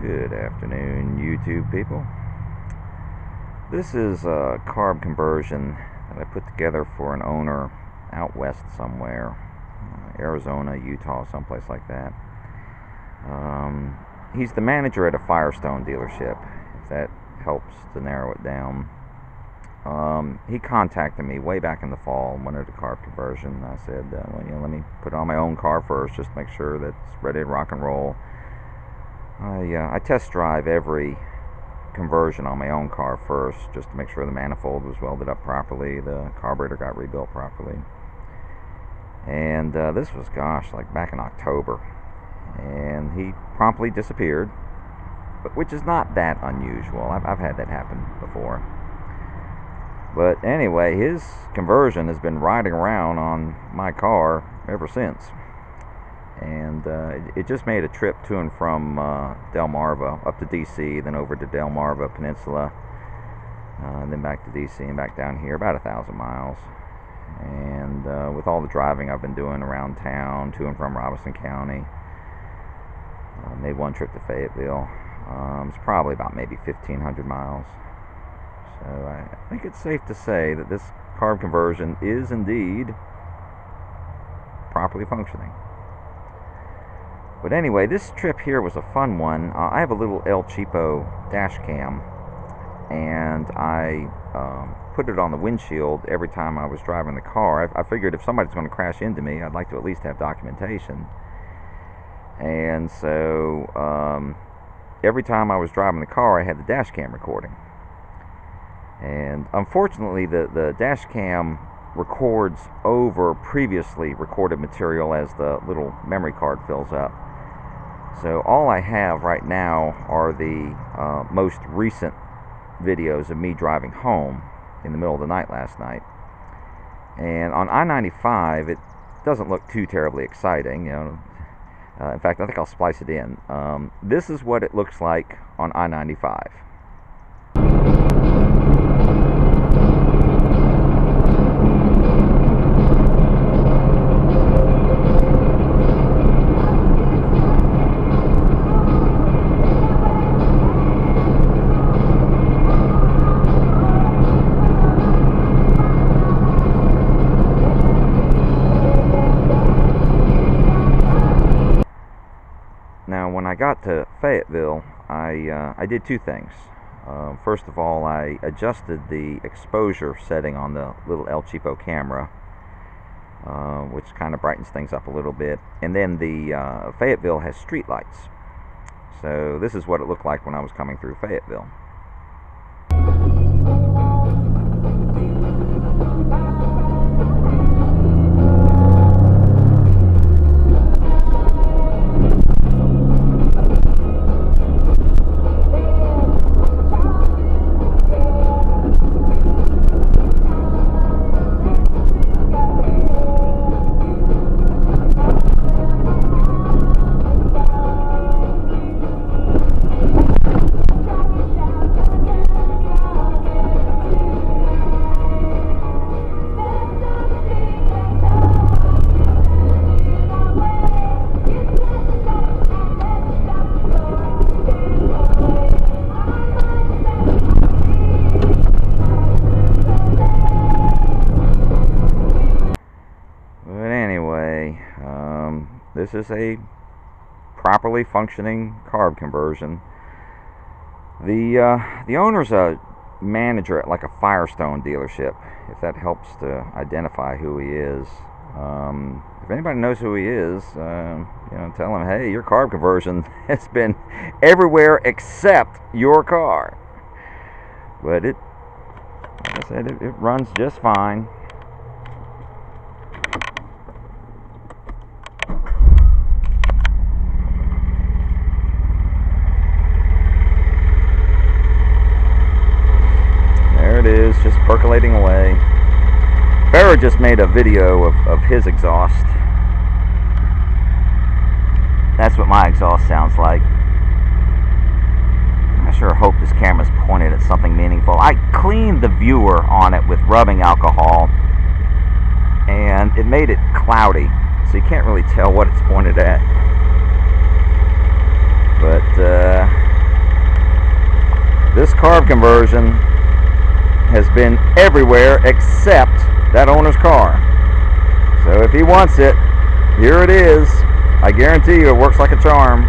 Good afternoon, YouTube people. This is a carb conversion that I put together for an owner out west somewhere, Arizona, Utah, someplace like that. He's the manager at a Firestone dealership, if that helps to narrow it down. He contacted me way back in the fall and wanted a carb conversion. I said, well, let me put it on my own car first, just to make sure that it's ready to rock and roll. I test drive every conversion on my own car first, just to make sure the manifold was welded up properly, the carburetor got rebuilt properly. And this was, like back in October. And he promptly disappeared, which is not that unusual. I've had that happen before. But anyway, his conversion has been riding around on my car ever since. And it just made a trip to and from Delmarva up to DC, then over to Delmarva Peninsula, and then back to DC and back down here, about 1,000 miles. And with all the driving I've been doing around town, to and from Robeson County, made one trip to Fayetteville. It's probably about maybe 1,500 miles. So I think it's safe to say that this carb conversion is indeed properly functioning. But anyway, this trip here was a fun one. I have a little El Cheapo dash cam, and I put it on the windshield every time I was driving the car. I figured if somebody's going to crash into me, I'd like to at least have documentation. And so every time I was driving the car, I had the dash cam recording. And unfortunately, the dash cam records over previously recorded material as the little memory card fills up. So all I have right now are the most recent videos of me driving home in the middle of the night last night. And on I-95, it doesn't look too terribly exciting. In fact, I think I'll splice it in. This is what it looks like on I-95. Now, when I got to Fayetteville, I did two things. First of all, I adjusted the exposure setting on the little El Cheapo camera, which kind of brightens things up a little bit. And then the Fayetteville has street lights. So this is what it looked like when I was coming through Fayetteville. This is a properly functioning carb conversion. The owner's a manager at like a Firestone dealership, if that helps to identify who he is. If anybody knows who he is, tell him, hey, your carb conversion has been everywhere except your car. But like I said, it runs just fine. It is just percolating away. Barra just made a video of his exhaust. That's what my exhaust sounds like. I sure hope this camera's pointed at something meaningful. I cleaned the viewer on it with rubbing alcohol, and it made it cloudy, so you can't really tell what it's pointed at. But carb conversion has been everywhere except that owner's car. So if he wants it, here it is. I guarantee you it works like a charm.